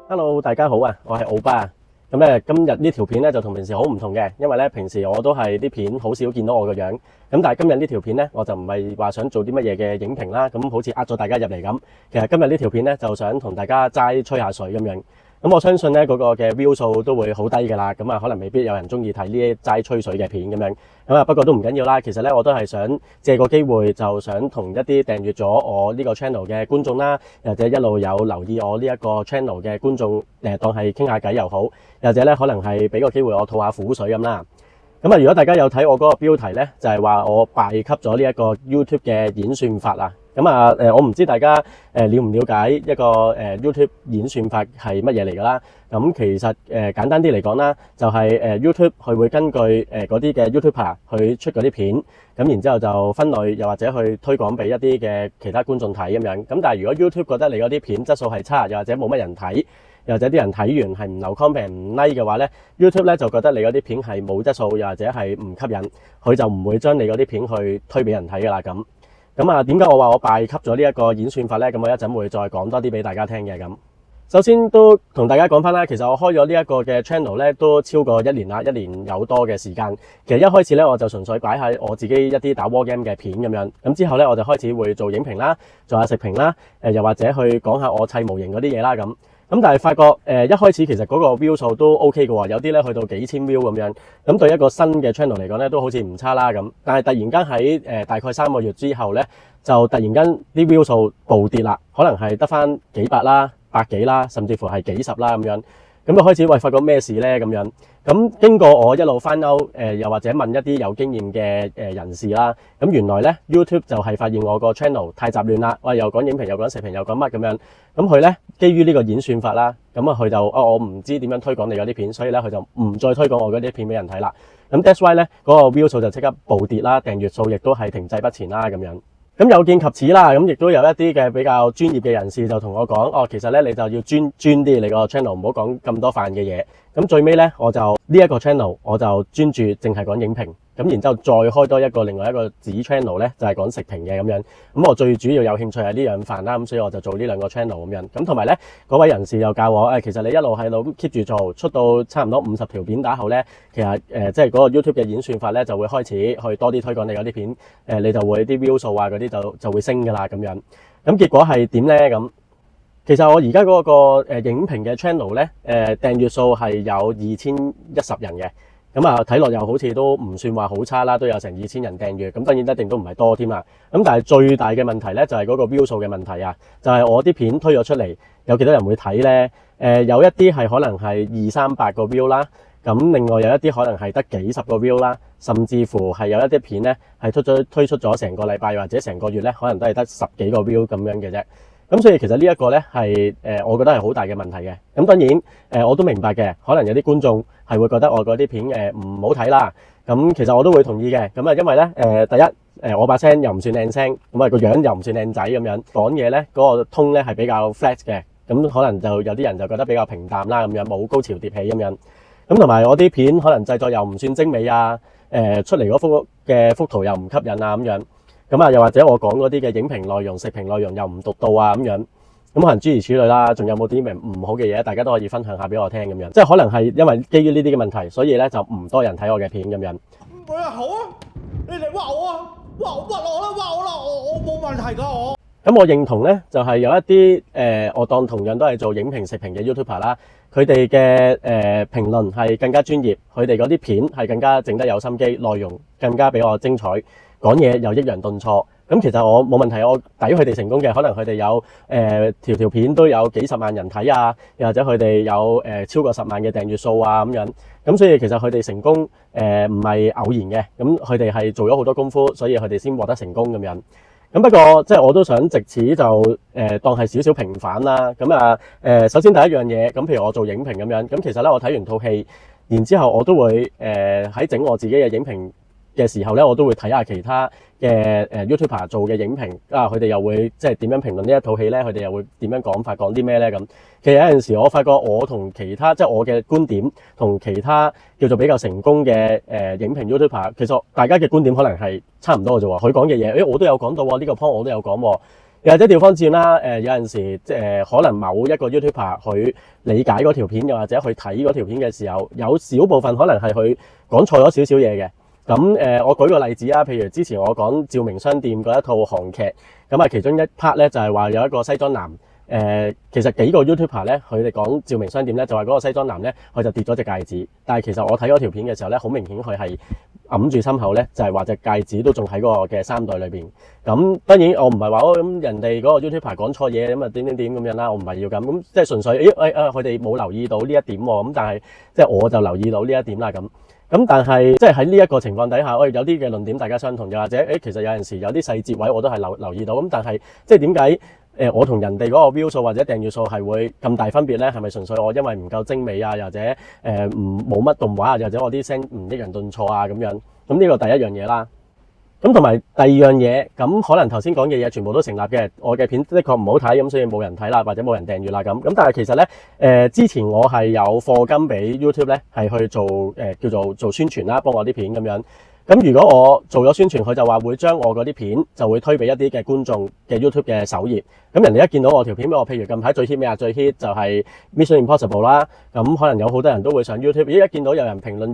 Hello，大家好啊，我係奧巴。咁咧，今日呢條片咧就同平時好唔同嘅，因為咧平時我都係啲片好少見到我個樣，咁但係今日呢條片咧我就唔係話想做啲乜嘢嘅影評啦，咁好似呃咗大家入嚟咁。其實今日呢條片咧就想同大家齋吹下水咁樣。咁我相信咧嗰個嘅 view 數都會好低噶啦，咁啊可能未必有人中意睇呢啲齋吹水嘅片咁樣。咁啊不過都唔緊要啦，其實咧我都係想借個機會，就想同一啲訂閱咗我呢個 channel 嘅觀眾啦，或者一路有留意我呢一個 channel 嘅觀眾，當係傾下偈又好，或者咧可能係俾個機會我吐下苦水咁啦。咁啊，如果大家有睇我嗰個標題咧，就係話我敗給咗呢一個 YouTube 嘅演算法啦。咁啊，我唔知大家了唔了解一個YouTube 演算法係乜嘢嚟㗎啦。咁其實簡單啲嚟講啦，就係YouTube 佢會根據嗰啲嘅 YouTuber 去出嗰啲片，咁然之後就分類，又或者去推廣俾一啲嘅其他觀眾睇咁樣。咁但係如果 YouTube 覺得你嗰啲片質素係差，又或者冇乜人睇，又或者啲人睇完係唔留 comment 唔 like 嘅話咧，YouTube 咧就覺得你嗰啲片係冇質素，又或者係唔吸引，佢就唔會將你嗰啲片去推俾人睇㗎啦咁。咁啊，點解我話我敗給咗呢一個演算法咧？咁我一陣會再講多啲俾大家聽嘅咁。首先都同大家講翻啦，其實我開咗呢一個嘅 channel 咧都超過1年啦，1年有多嘅時間。其實一開始咧我就純粹擺喺我自己一啲打 war game 嘅片咁樣，咁之後咧我就開始會做影評啦，做下食評啦，又或者去講下我砌模型嗰啲嘢啦咁。咁但係發覺一開始其實嗰個 view 數都 OK 嘅喎，有啲咧去到幾千 view 咁樣，咁對一個新嘅 channel 嚟講咧都好似唔差啦咁。但係突然間喺大概3個月之後咧，就突然間啲 view 數暴跌啦，可能係得翻幾百啦、百幾啦，甚至乎係幾十啦咁樣。咁就開始發覺咩事咧咁樣。咁經過我一路翻歐又或者問一啲有經驗嘅人士啦，咁原來咧 YouTube 就係發現我個 channel 太雜亂啦，又講影評又講食評又講乜咁樣，咁佢咧基於呢個演算法啦，咁啊佢就我唔知點樣推廣你嗰啲片，所以咧佢就唔再推廣我嗰啲片俾人睇啦。咁 that's why 咧嗰個 view 數就即刻暴跌啦，訂閱數亦都係停滯不前啦咁樣。咁有見及此啦，咁亦都有一啲嘅比較專業嘅人士就同我講，其實咧你就要專啲你個 channel，唔好講咁多飯嘅嘢。咁最尾咧，我就呢一個 channel，我就專注淨係講影評。咁然之後再開多另外一個子 channel 咧，就係講食評嘅咁樣。咁我最主要有興趣係呢樣飯啦，咁所以我就做呢2個 channel 咁樣。咁同埋咧，嗰位人士又教我，其實你一路喺度 keep 住做，出到差唔多50條片打後咧，其實即係嗰個 YouTube 嘅演算法咧就會開始去多啲推廣你嗰啲片，你就會啲 view 數啊嗰啲就會升㗎啦咁樣。咁結果係點咧咁？其實我而家嗰個影評嘅 channel 咧，訂閱數係有2010人嘅。咁啊，睇落又好似都唔算話好差啦，都有成2000人訂閱，咁當然一定都唔係多添啦。咁但係最大嘅問題咧，就係嗰個 view 數嘅問題啊，就係我啲片推咗出嚟，有幾多人會睇咧？有一啲係可能係200-300個 view 啦，咁另外有一啲可能係得幾十個 view 啦，甚至乎係有一啲片咧係推出咗成個禮拜或者成個月咧，可能都係得10幾個 view 咁樣嘅啫。咁所以其實呢一個咧係我覺得係好大嘅問題嘅。咁當然我都明白嘅，可能有啲觀眾係會覺得我嗰啲片唔好睇啦。咁其實我都會同意嘅。咁啊，因為咧第一我把聲又唔算靚聲，咁啊個樣又唔算靚仔咁樣，講嘢咧嗰個 tone 咧係比較 flat 嘅。咁可能就有啲人就覺得比較平淡啦，咁樣冇高潮迭起咁樣。咁同埋我啲片可能製作又唔算精美啊，出嚟嗰幅圖又唔吸引啊咁樣。咁啊，又或者我講嗰啲嘅影評內容、食評內容又唔獨到啊咁樣，咁可能諸如此類啦。仲有冇啲咩唔好嘅嘢，大家都可以分享下俾我聽咁樣。即係可能係因為基於呢啲嘅問題，所以咧就唔多人睇我嘅片咁樣。唔會啊，好啊，你哋話我啊，話我啦，我冇問題㗎我。咁我認同咧，就係有一啲我當同樣都係做影評食評嘅 YouTuber 啦，佢哋嘅評論係更加專業，佢哋嗰啲片係更加整得有心機，內容更加比我精彩。講嘢又抑揚頓挫，咁其實我冇問題，我抵佢哋成功嘅，可能佢哋有條片都有幾十萬人睇啊，又或者佢哋有超過10萬嘅訂閱數啊咁樣，咁所以其實佢哋成功唔係偶然嘅，咁佢哋係做咗好多功夫，所以佢哋先獲得成功咁樣。咁不過即係我都想藉此就當係少少平反啦。咁啊首先第一樣嘢，咁譬如我做影評咁樣，咁其實咧我睇完套戲，然之後我都會喺整我自己嘅影評嘅時候咧，我都會睇下其他嘅YouTuber 做嘅影評啊，佢哋又會即係點樣評論呢一套戲咧？佢哋又會點樣講法，講啲咩咧咁？其實有陣時我發覺我同其他即係我嘅觀點同其他叫做比較成功嘅影評 YouTuber， 其實大家嘅觀點可能係差唔多嘅啫喎。佢講嘅嘢，我都有講到喎，呢個 point 我都有講喎。又或者調翻轉啦，有陣時可能某一個 YouTuber 佢理解嗰條片，又或者去睇嗰條片嘅時候，有少部分可能係佢講錯咗少少嘢嘅。咁我舉個例子啊，譬如之前我講照明商店嗰一套韓劇，咁啊其中一 part 咧就係話有一個西裝男，其實幾個 YouTuber 咧，佢哋講照明商店咧，就話嗰個西裝男咧，佢就跌咗隻戒指，但係其實我睇嗰條片嘅時候咧，好明顯佢係揞住心口咧，就係話隻戒指都仲喺嗰個嘅衫袋裏邊。咁當然我唔係話咁人哋嗰個 YouTuber 講錯嘢咁啊點咁樣啦，我唔係要咁，即係純粹佢哋冇留意到呢一點喎，咁但係即係我就留意到呢一點啦咁。咁但係即係喺呢一個情況底下，有啲嘅論點大家相同，又或者其實有陣時有啲細節位我都係留意到，咁但係即係點解我同人哋嗰個 view 數或者訂閱數係會咁大分別咧？係咪純粹我因為唔夠精美啊，又或者冇乜動畫啊，又或者我啲聲唔抑揚頓挫啊咁樣？咁呢個第一樣嘢啦。咁同埋第二樣嘢，咁可能頭先講嘅嘢全部都成立嘅。我嘅片的確唔好睇，咁所以冇人睇啦，或者冇人訂閱啦咁。咁但係其實咧，之前我係有課金俾 YouTube 咧，係去做叫做做宣傳啦，幫我啲片咁樣。咁如果我做咗宣傳，佢就話會將我嗰啲片就會推俾一啲嘅觀眾嘅 YouTube 嘅首頁。咁人哋一見到我條片，我譬如近排最 hit 咩啊？最 hit 就係 Mission Impossible 啦。咁可能有好多人都會上 YouTube，一見到有人評論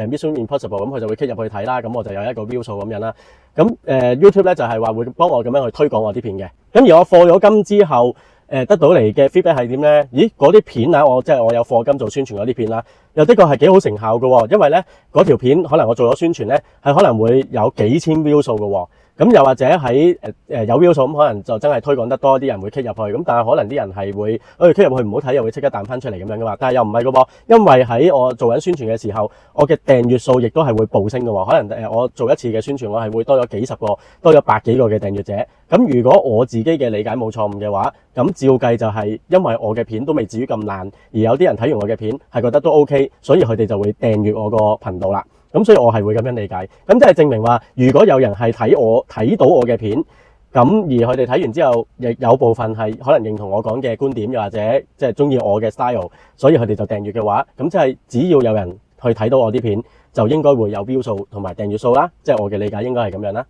Mission Impossible，咁佢就會 click 入去睇啦。咁我就有一個 view 數咁樣啦。咁YouTube 咧就係話會幫我咁樣去推廣我啲片嘅。咁而我課咗金之後，得到嚟嘅 feedback 係點咧？咦，嗰啲片啊，即係我有課金做宣傳嗰啲片啦，又的確係幾好成效嘅喎。因為咧嗰條片可能我做咗宣傳咧，係可能會有幾千 view 數嘅喎。咁又或者喺有 view 數咁，可能就真係推廣得多啲人會 click 入去。咁但係可能啲人係會click 入去唔好睇，又會即刻彈翻出嚟咁樣噶嘛。但係又唔係嘅噃，因為喺我做緊宣傳嘅時候，我嘅訂閱數亦都係會暴升嘅喎。可能我做一次嘅宣傳，我係會多咗幾十個，多咗百幾個嘅訂閱者。咁如果我自己嘅理解冇錯誤嘅話，咁照計就係因為我嘅片都未至於咁爛，而有啲人睇完我嘅片係覺得都 OK，所以佢哋就會訂閱我個頻道啦。咁所以我係會咁樣理解，咁即係證明話，如果有人係睇到我嘅片，咁而佢哋睇完之後，亦有部分係可能認同我講嘅觀點，又或者即係中意我嘅 style，所以佢哋就訂閱嘅話，咁即係只要有人去睇到我啲片，就應該會有view數同埋訂閱數啦。即係我嘅理解應該係咁樣啦。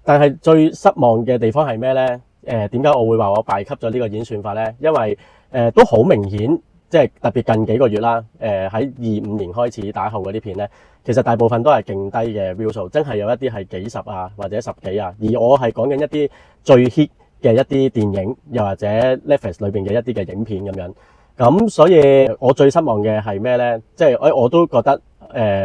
但係最失望嘅地方係咩咧？點解我會話我敗給咗呢個演算法咧？因為都好明顯。即係特別近幾個月啦，喺25年開始打後嗰啲片咧，其實大部分都係勁低嘅 view 數，真係有一啲係幾十啊，或者十幾啊。而我係講緊一啲最 hit 嘅一啲電影，又或者 Netflix 裏邊嘅一啲嘅影片咁樣。咁所以我最失望嘅係咩咧？即係我都覺得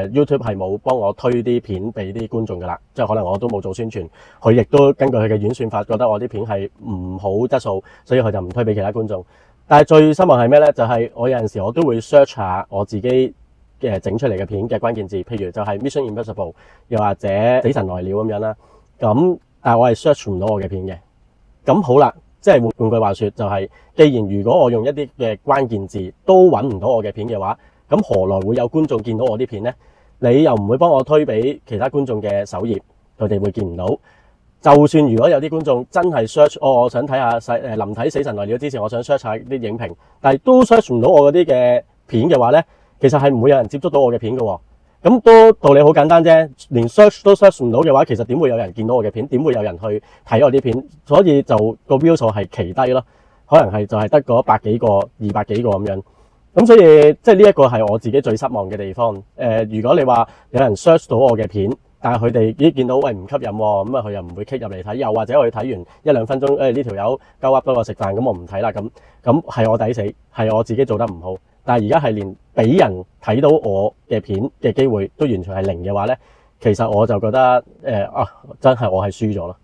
YouTube 係冇幫我推啲片俾啲觀眾噶啦，即係可能我都冇做宣傳，佢亦都根據佢嘅演算法覺得我啲片係唔好質素，所以佢就唔推俾其他觀眾。但係最失望係咩咧？就係我有陣時我都會 search 下我自己嘅整出嚟嘅片嘅關鍵字，譬如就係 Mission Impossible， 又或者死神來了咁樣啦。咁但係我係 search 唔到我嘅片嘅。咁好啦，即係換句話說，就係既然如果我用一啲嘅關鍵字都揾唔到我嘅片嘅話，咁何來會有觀眾見到我啲片咧？你又唔會幫我推俾其他觀眾嘅首頁，佢哋會見唔到。就算如果有啲觀眾真係 search，我想睇下臨睇死神來了之前，我想 search 下啲影評，但係都 search 唔到我嗰啲嘅片嘅話咧，其實係唔會有人接觸到我嘅片嘅喎。咁都道理好簡單啫，連 search 都 search 唔到嘅話，其實點會有人見到我嘅片？點會有人去睇我啲片？所以就個 view 數係奇低咯，可能係就係得嗰百幾個、200幾個咁樣。咁所以即係呢一個係我自己最失望嘅地方。如果你話有人 search 到我嘅片，但係佢哋已經見到喂唔吸引喎，咁啊佢又唔會 click 入嚟睇，又或者佢睇完1-2分鐘，呢條友鳩噏多我食飯，咁我唔睇啦，咁係我抵死，係我自己做得唔好。但係而家係連俾人睇到我嘅片嘅機會都完全係零嘅話咧，其實我就覺得真係我係輸咗咯。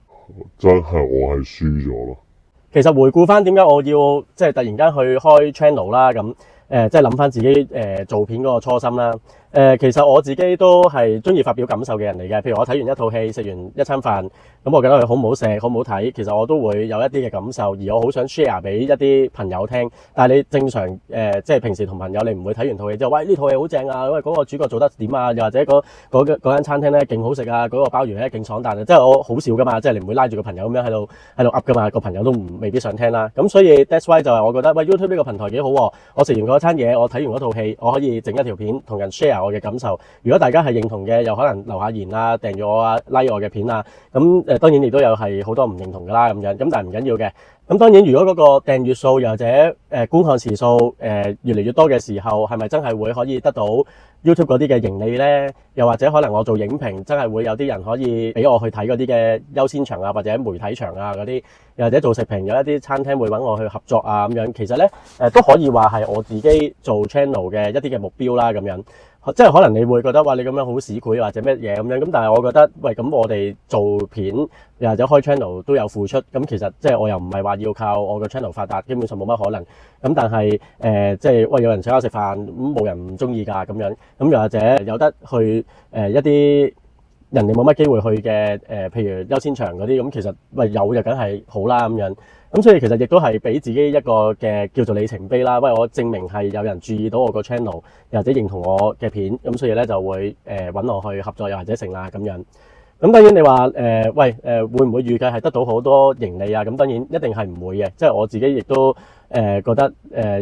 其實回顧翻點解我要即係突然間去開 channel 啦，咁即係諗翻自己做片嗰個初心啦。其實我自己都係中意發表感受嘅人嚟嘅。譬如我睇完一套戲，食完一餐飯，咁我覺得佢好唔好食，好唔好睇，其實我都會有一啲嘅感受，而我好想 share 俾一啲朋友聽。但係你正常即係平時同朋友，你唔會睇完套戲之後，喂，呢套戲好正啊，因為嗰個主角做得點啊，又或者嗰間餐廳咧勁好食啊，嗰個鮑魚咧勁爽彈啊，即係我好少噶嘛，即係你唔會拉住個朋友咁樣喺度噏噶嘛，個朋友都未必想聽啦。咁所以 that's why 就係我覺得喂 YouTube 呢個平台幾好喎，我食完嗰餐嘢，我睇完嗰套戲，我可以整一條片同人 share 我嘅感受。如果大家係認同嘅，又可能留下言啊、訂閱我啊、like 我嘅片啊。咁當然亦都有係好多唔認同㗎啦咁樣。咁但係唔緊要嘅。咁當然如果嗰個訂閱數又或者觀看時數越嚟越多嘅時候，係咪真係會可以得到 YouTube 嗰啲嘅盈利呢？又或者可能我做影評真係會有啲人可以俾我去睇嗰啲嘅優先場啊，或者媒體場啊嗰啲，又或者做食評有一啲餐廳會揾我去合作啊咁樣。其實呢都可以話係我自己做 channel 嘅一啲嘅目標啦咁樣。即係可能你會覺得話你咁樣好市儈或者乜嘢咁樣，咁但係我覺得喂，咁我哋做片又或者開 channel 都有付出，咁其實即係我又唔係話要靠我個 channel 發達，基本上冇乜可能。咁但係即係喂有人請我食飯，咁冇人唔中意㗎咁樣，咁又或者有得去一啲人哋冇乜機會去嘅譬如優先場嗰啲，咁其實喂有就梗係好啦咁樣。咁所以其實亦都係俾自己一個嘅叫做里程碑啦，喂我證明係有人注意到我個 channel，又或者認同我嘅片，咁所以咧就會揾我去合作又或者成啦咁樣。咁當然你話會唔會預計係得到好多盈利啊？咁當然一定係唔會嘅，即係我自己亦都覺得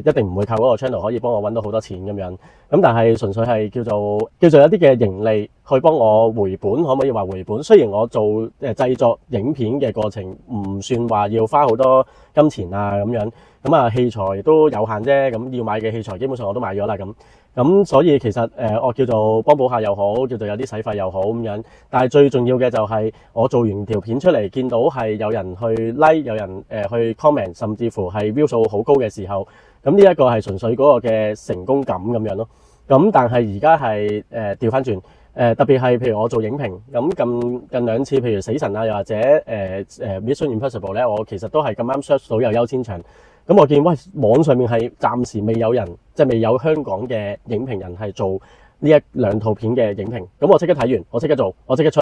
一定唔會靠嗰個 channel 可以幫我揾到好多錢咁樣。咁但係純粹係叫做有啲嘅盈利去幫我回本，可唔可以話回本？雖然我做製作影片嘅過程唔算話要花好多金錢啊咁樣，咁啊器材都有限啫，咁要買嘅器材基本上我都買咗啦咁所以其實我叫做幫補下又好，叫做有啲使費又好咁樣。但係最重要嘅就係我做完條片出嚟，見到係有人去 like， 有人去 comment， 甚至乎係 view 數好高嘅時候，咁呢一個係純粹嗰個嘅成功感咁樣咯。咁但係而家係調翻轉，特別係譬如我做影評，咁近兩次譬如死神啊，又或者Mission Impossible 咧，我其實都係咁啱 search 到有優先場。咁我見喂網上面係暫時未有人，即係未有香港嘅影評人係做呢一兩套片嘅影評。咁我即刻睇完，我即刻做，我即刻出。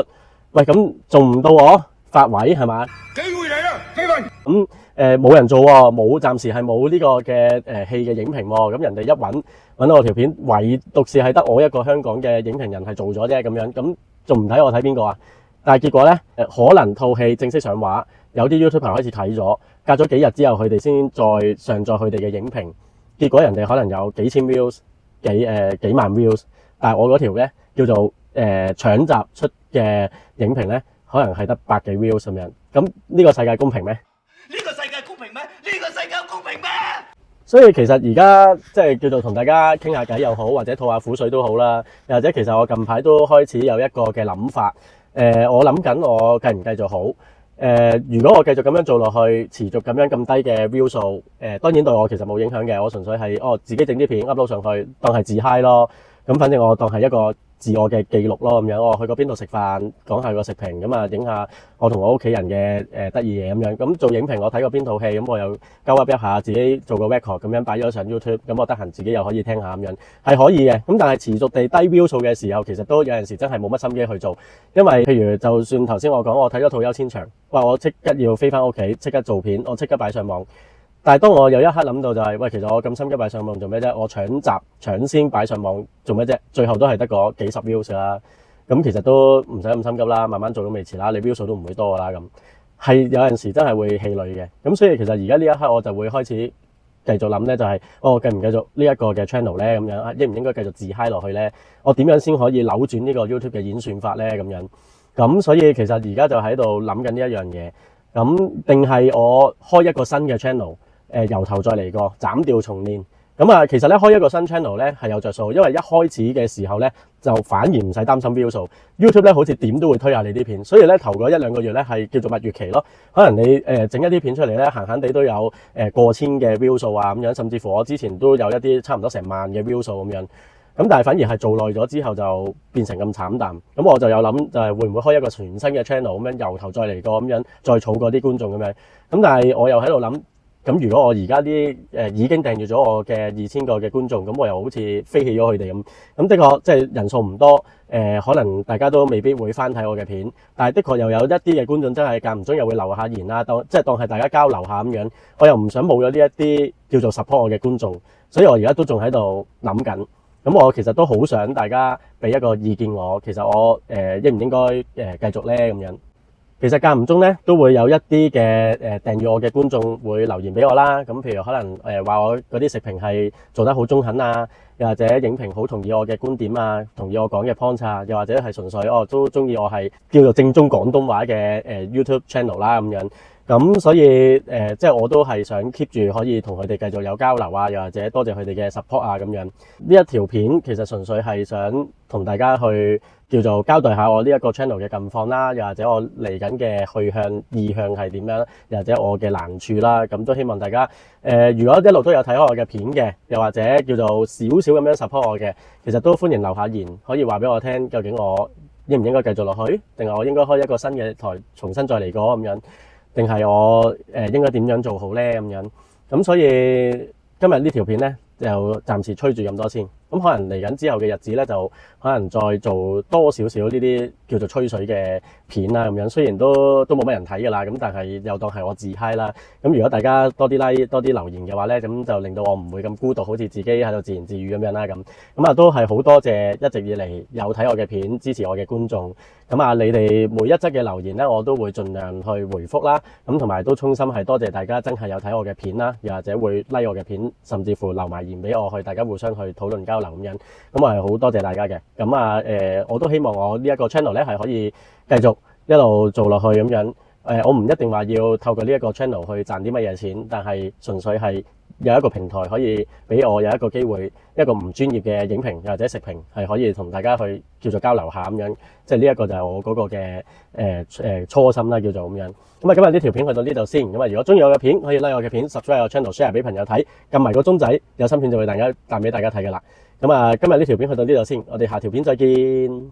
喂，咁仲唔到我發位係嘛？機會嚟啦，機會！咁冇人做喎，暫時係冇呢個嘅戲嘅影評喎。咁人哋一揾到我條片，唯獨是係得我一個香港嘅影評人係做咗啫咁樣。咁仲唔睇我睇邊個啊？但係結果咧，可能套戲正式上畫，有啲 YouTuber 開始睇咗，隔咗幾日之後，佢哋先再上載佢哋嘅影評，結果人哋可能有幾千 views，幾萬 views，但係我嗰條咧叫做搶閘出嘅影評咧，可能係得百幾 views 咁樣。咁呢個世界公平咩？呢個世界公平咩？呢個世界公平咩？所以其實而家即係叫做同大家傾下偈又好，或者吐下苦水都好啦。又或者其實我近排都開始有一個嘅諗法，我諗緊我繼唔繼續好。如果我繼續咁樣做落去，持續咁樣咁低嘅 view 數，當然對我其實冇影響嘅。我純粹係自己整啲片 upload 上去，當係自嗨咯。咁反正我當係一個自我嘅記錄咯咁樣。我去過邊度食飯，講下個食評，咁啊影下我同我屋企人嘅得意嘢咁樣。咁做影評，我睇過邊套戲，咁我又交 up 一下，自己做個 record 咁樣擺咗上 YouTube。咁我得閒自己又可以聽下咁樣，係可以嘅。咁但係持續地低 view 數嘅時候，其實都有陣時真係冇乜心機去做。因為譬如就算頭先我講，我睇咗套優先場，哇！我即刻要飛翻屋企，即刻做片，我即刻擺上網。但係當我有一刻諗到就係，喂，其實我咁心急擺上網做咩啫？我搶先擺上網做咩啫？最後都係得個幾十 views 啦。咁其實都唔使咁心急啦，慢慢做都未遲啦。你 view 數都唔會多噶啦。咁係有陣時真係會氣餒嘅。咁所以其實而家呢一刻我就會開始繼續諗咧，就係繼唔繼續呢一個嘅 channel 咧？咁樣應唔應該繼續自嗨落去咧？我點樣先可以扭轉呢個 YouTube 嘅演算法咧？咁樣咁所以其實而家就喺度諗緊呢一樣嘢。咁定係我開一個新嘅 channel？由頭再嚟過，斬掉重練。咁啊，其實咧開一個新 channel 咧係有着數，因為一開始嘅時候咧就反而唔使擔心 view 數。YouTube 咧好似點都會推下你啲片，所以咧頭嗰一兩個月咧係叫做蜜月期咯。可能你整一啲片出嚟咧，閒閒地都有過千嘅 view 數啊咁樣，甚至乎我之前都有一啲差唔多成萬嘅 view 數咁樣。咁但係反而係做耐咗之後就變成咁慘淡。咁我就有諗就係會唔會開一個全新嘅 channel 咁樣由頭再嚟過咁樣，再儲過啲觀眾咁樣。咁但係我又喺度諗。咁如果我而家啲已經訂閱咗我嘅2000個嘅觀眾，咁我又好似飛起咗佢哋咁。咁的確即係人數唔多，可能大家都未必會翻睇我嘅片，但係的確又有一啲嘅觀眾真係間唔中又會留下言啦，當係大家交流下咁樣。我又唔想冇咗呢一啲叫做 support 我嘅觀眾，所以我而家都仲喺度諗緊。咁我其實都好想大家俾一個意見我，其實我應唔應該繼續咧咁樣。其實間唔中咧都會有一啲嘅訂閱我嘅觀眾會留言俾我啦。咁譬如可能話我嗰啲食評係做得好中肯啊，又或者影評好同意我嘅觀點啊，同意我講嘅 point 啊，又或者係純粹都中意我係叫做正宗廣東話嘅YouTube channel 啦咁樣。咁所以即係我都係想 keep 住可以同佢哋繼續有交流啊，又或者多謝佢哋嘅 support 啊咁樣。呢一條片其實純粹係想同大家去叫做交代下我呢一個 channel 嘅近況啦，又或者我嚟緊嘅去向意向係點樣，又或者我嘅難處啦。咁都希望大家如果一路都有睇開我嘅片嘅，又或者叫做少少咁樣 support 我嘅，其實都歡迎留下言，可以話俾我聽，究竟我應唔應該繼續落去，定係我應該開一個新嘅台重新再嚟過咁樣。定係我應該點樣做好呢？咁樣。咁所以今日呢條片呢，就暫時吹住咁多先。咁可能嚟緊之後嘅日子呢，就可能再做多少少呢啲叫做吹水嘅片啦咁樣。雖然都冇乜人睇㗎啦，咁但係又當係我自嗨啦。咁如果大家多啲 like 多啲留言嘅話呢，咁就令到我唔會咁孤獨，好似自己喺度自言自語咁樣啦咁。咁啊都係好多謝一直以嚟有睇我嘅片支持我嘅觀眾。咁啊，你哋每一則嘅留言呢，我都會盡量去回覆啦。咁同埋都衷心係多謝大家真係有睇我嘅片啦，又或者會 like 我嘅片，甚至乎留埋言俾我去，大家互相去討論交流咁樣。咁啊，好多謝大家嘅。咁啊，我都希望我呢一個 channel 咧係可以繼續一路做落去咁樣。我唔一定話要透過呢一個 channel 去賺啲乜嘢錢，但係純粹係有一個平台可以俾我有一個機會，一個唔專業嘅影評又或者食評係可以同大家去叫做交流下咁樣。即係呢一個就係我嗰個嘅初心啦，叫做咁樣。咁啊，今日呢條片去到呢度先。咁啊，如果中意我嘅片，可以 like 我嘅片 ，subscribe 我 channel，share 俾朋友睇，撳埋個鐘仔，有新片就會彈俾大家睇㗎啦。咁啊，今日呢條片去到呢度先，我哋下條片再見。